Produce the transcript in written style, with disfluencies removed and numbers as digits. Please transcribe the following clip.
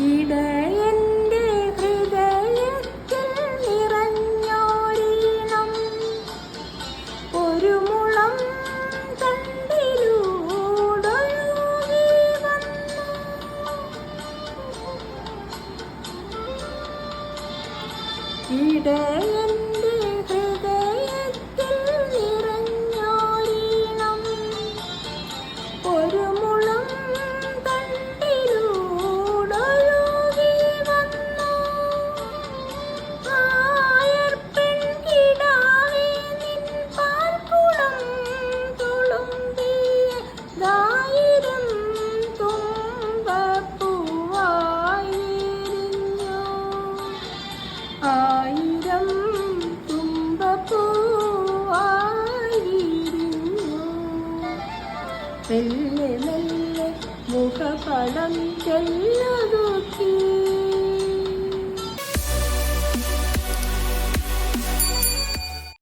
ഇടയന്റെ ഹൃദയത്തിൽ നിറഞ്ഞോരീണം ഒരു മുളം തണ്ടിലൂടൊഴുകി വന്നു. ഇടയന്റെ ഹൃദയത്തിൽ നിറഞ്ഞോരീണം ഒരു മുളം തണ്ടിലൂടൊഴുകി വന്നു. ആയർ പെൺകിടാവേ നിൻ പാൽക്കുളം തുളുമ്പിയതായിരം തുമ്പപ്പൂവായി വിരിഞ്ഞു. ആയിരം തുമ്പപ്പൂവായി വിരിഞ്ഞു. മെല്ലെ മെല്ലെ മുഖപടം ചെല്ലതുക്കി